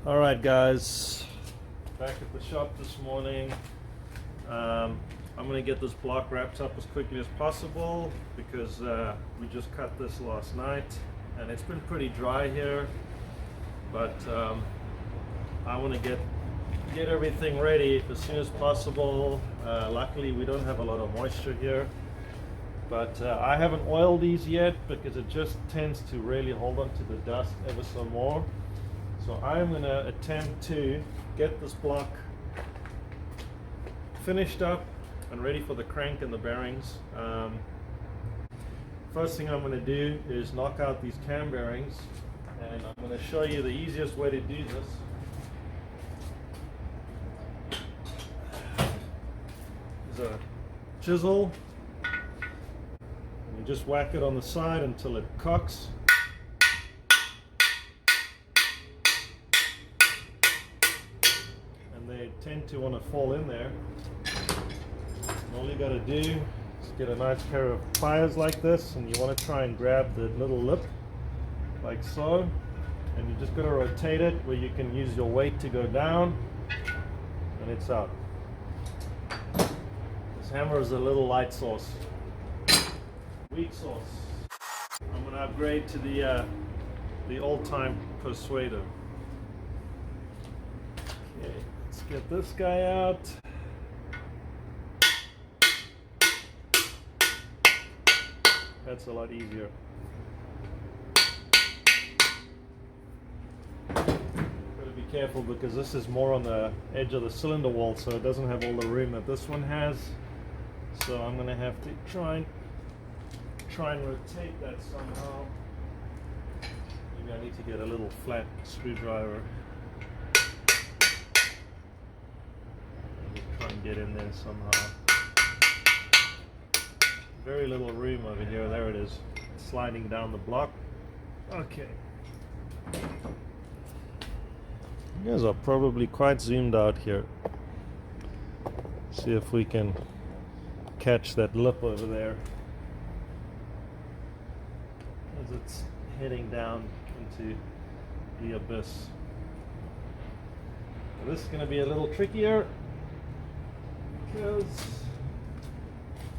Alright guys, back at the shop this morning. I'm going to get this block wrapped up as quickly as possible because we just cut this last night and it's been pretty dry here, but I want to get everything ready as soon as possible. Luckily we don't have a lot of moisture here, but I haven't oiled these yet because it just tends to really hold on to the dust ever so more. So I'm going to attempt to get this block finished up and ready for the crank and the bearings. First thing I'm going to do is knock out these cam bearings, and I'm going to show you the easiest way to do this. There's a chisel, and you just whack it on the side until it cocks. They tend to want to fall in there. And all you got to do is get a nice pair of pliers like this, and you want to try and grab the little lip like so, and you just got to rotate it where you can use your weight to go down, and it's out. This hammer is a little light sauce, weak sauce. I'm going to upgrade to the old-time Persuader. Okay. Let's get this guy out. That's a lot easier. Gotta be careful because this is more on the edge of the cylinder wall, so it doesn't have all the room that this one has. So I'm gonna have to try and rotate that somehow. Maybe I need to get a little flat screwdriver. Get in there somehow. Very little room over here. There it is, sliding down the block. Okay. You guys are probably quite zoomed out here. See if we can catch that lip over there as it's heading down into the abyss. This is going to be a little trickier, because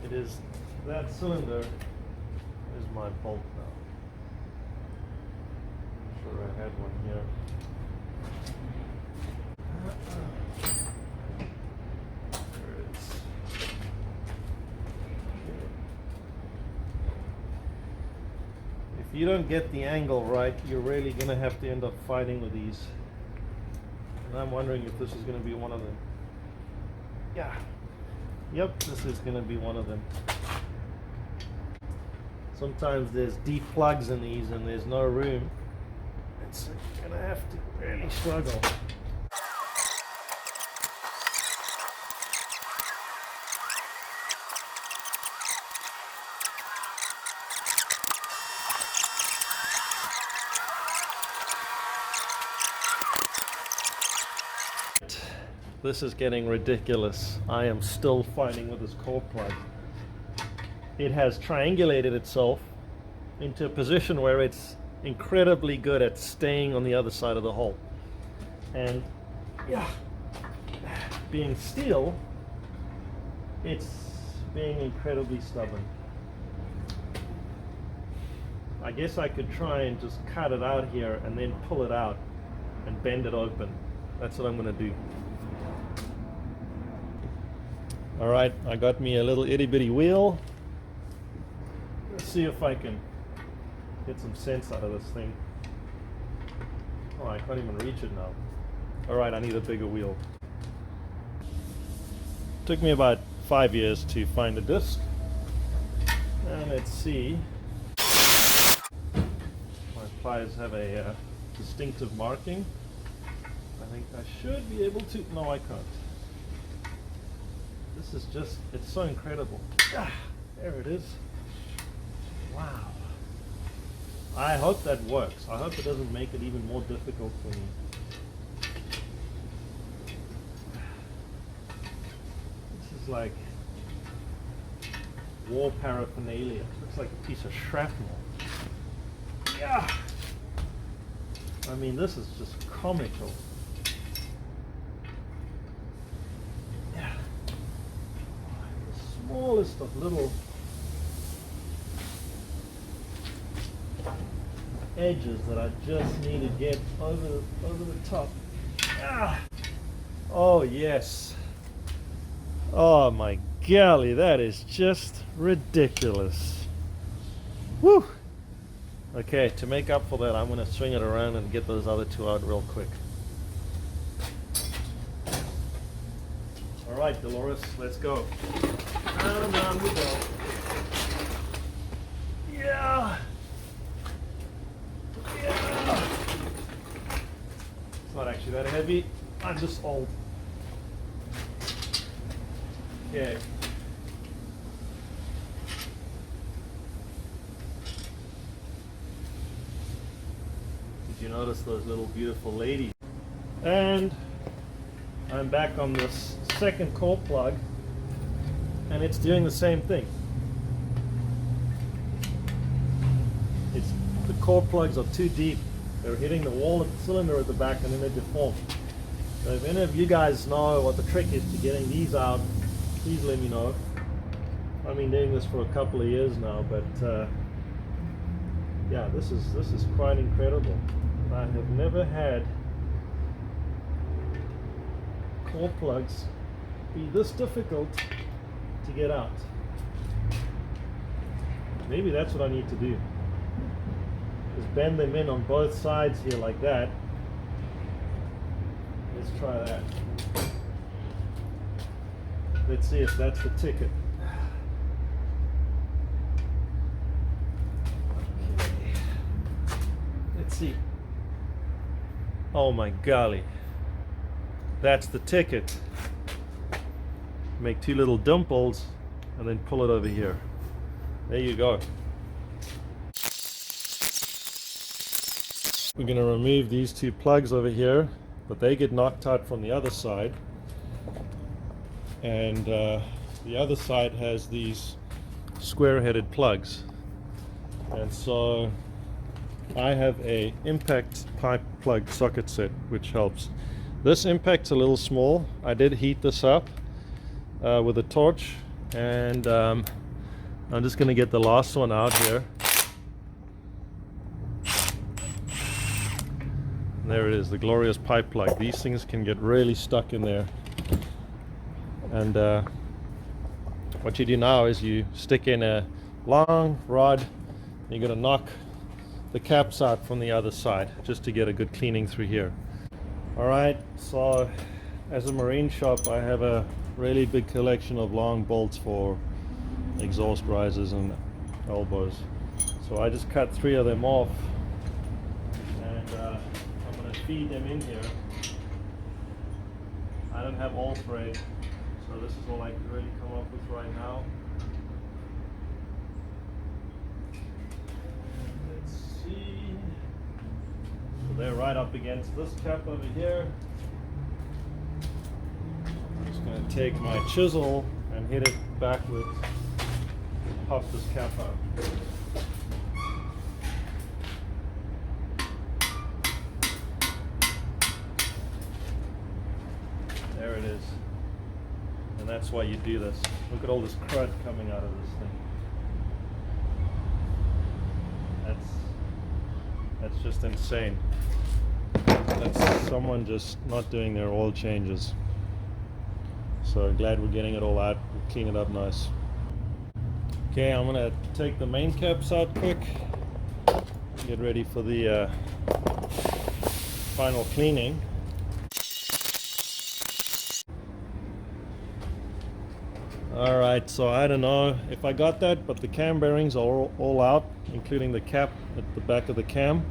it is that cylinder is my bolt now. I'm sure I had one here. There it is. If you don't get the angle right, you're really going to have to end up fighting with these. And I'm wondering if this is going to be one of them. Yeah. Yep, this is going to be one of them. Sometimes there's deep plugs in these and there's no room. It's going to have to really struggle. This is getting ridiculous. I am still fighting with this core plug. It has triangulated itself into a position where it's incredibly good at staying on the other side of the hole. And yeah, being steel, it's being incredibly stubborn. I guess I could try and just cut it out here and then pull it out and bend it open. That's what I'm going to do. Alright, I got me a little itty bitty wheel. Let's see if I can get some sense out of this thing. Oh, I can't even reach it now. Alright, I need a bigger wheel. Took me about 5 years to find a disc. And let's see. My pliers have a distinctive marking. I think I should be able to. No, I can't. This is just, it's so incredible. Ah, there it is. Wow. I hope that works. I hope it doesn't make it even more difficult for me. This is like war paraphernalia. It looks like a piece of shrapnel. Yeah. I mean, this is just comical. Yeah. The smallest of little edges that I just need to get over the top. Ah! Oh yes. Oh my golly, that is just ridiculous. Woo! Okay, to make up for that, I'm going to swing it around and get those other two out real quick. All right, Dolores, let's go. And down we go. Yeah. Yeah. It's not actually that heavy. I'm just old. Okay. Did you notice those little beautiful ladies? And I'm back on this second core plug, and it's doing the same thing. The core plugs are too deep. They're hitting the wall of the cylinder at the back, and then they deform. So if any of you guys know what the trick is to getting these out, please let me know. I've been doing this for a couple of years now, but yeah, this is quite incredible. I have never had core plugs be this difficult to get out. Maybe that's what I need to do. Just bend them in on both sides here like that. Let's try that. Let's see if that's the ticket. Okay. Let's see. Oh my golly. That's the ticket. Make two little dimples and then pull it over here. There you go. We're going to remove these two plugs over here, but they get knocked out from the other side. And the other side has these square-headed plugs. And so I have a impact pipe plug socket set, which helps. This impact's a little small. I did heat this up with a torch, and I'm just going to get the last one out here. And there it is, the glorious pipe plug. These things can get really stuck in there. And what you do now is you stick in a long rod, and you're going to knock the caps out from the other side just to get a good cleaning through here. Alright, so as a marine shop, I have a really big collection of long bolts for exhaust risers and elbows. So I just cut 3 of them off, and I'm going to feed them in here. I don't have all thread, so this is all I can really come up with right now. Let's see. So they're right up against this cap over here. I'm just going to take my chisel and hit it backwards, pop this cap out. There it is. And that's why you do this. Look at all this crud coming out of this thing. That's just insane. That's someone just not doing their oil changes. So glad we're getting it all out and clean it up nice. Okay, I'm gonna take the main caps out quick. Get ready for the final cleaning. Alright, so I don't know if I got that, but the cam bearings are all out, including the cap at the back of the cam.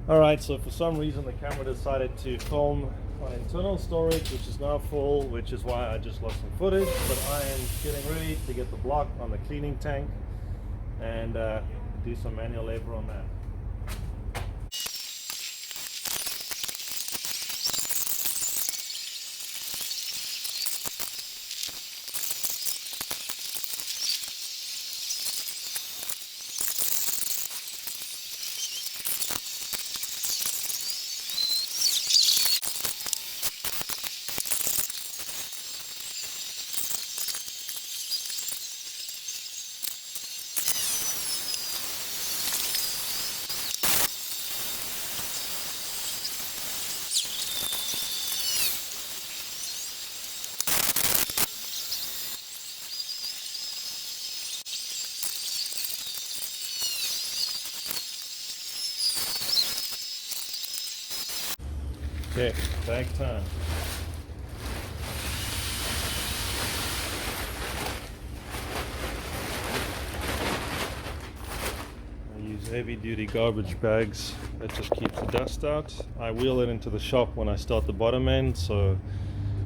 Alright, so for some reason the camera decided to film my internal storage, which is now full, which is why I just lost some footage, but I am getting ready to get the block on the cleaning tank and do some manual labor on that. Okay, bag time. I use heavy duty garbage bags that just keeps the dust out. I wheel it into the shop when I start the bottom end, so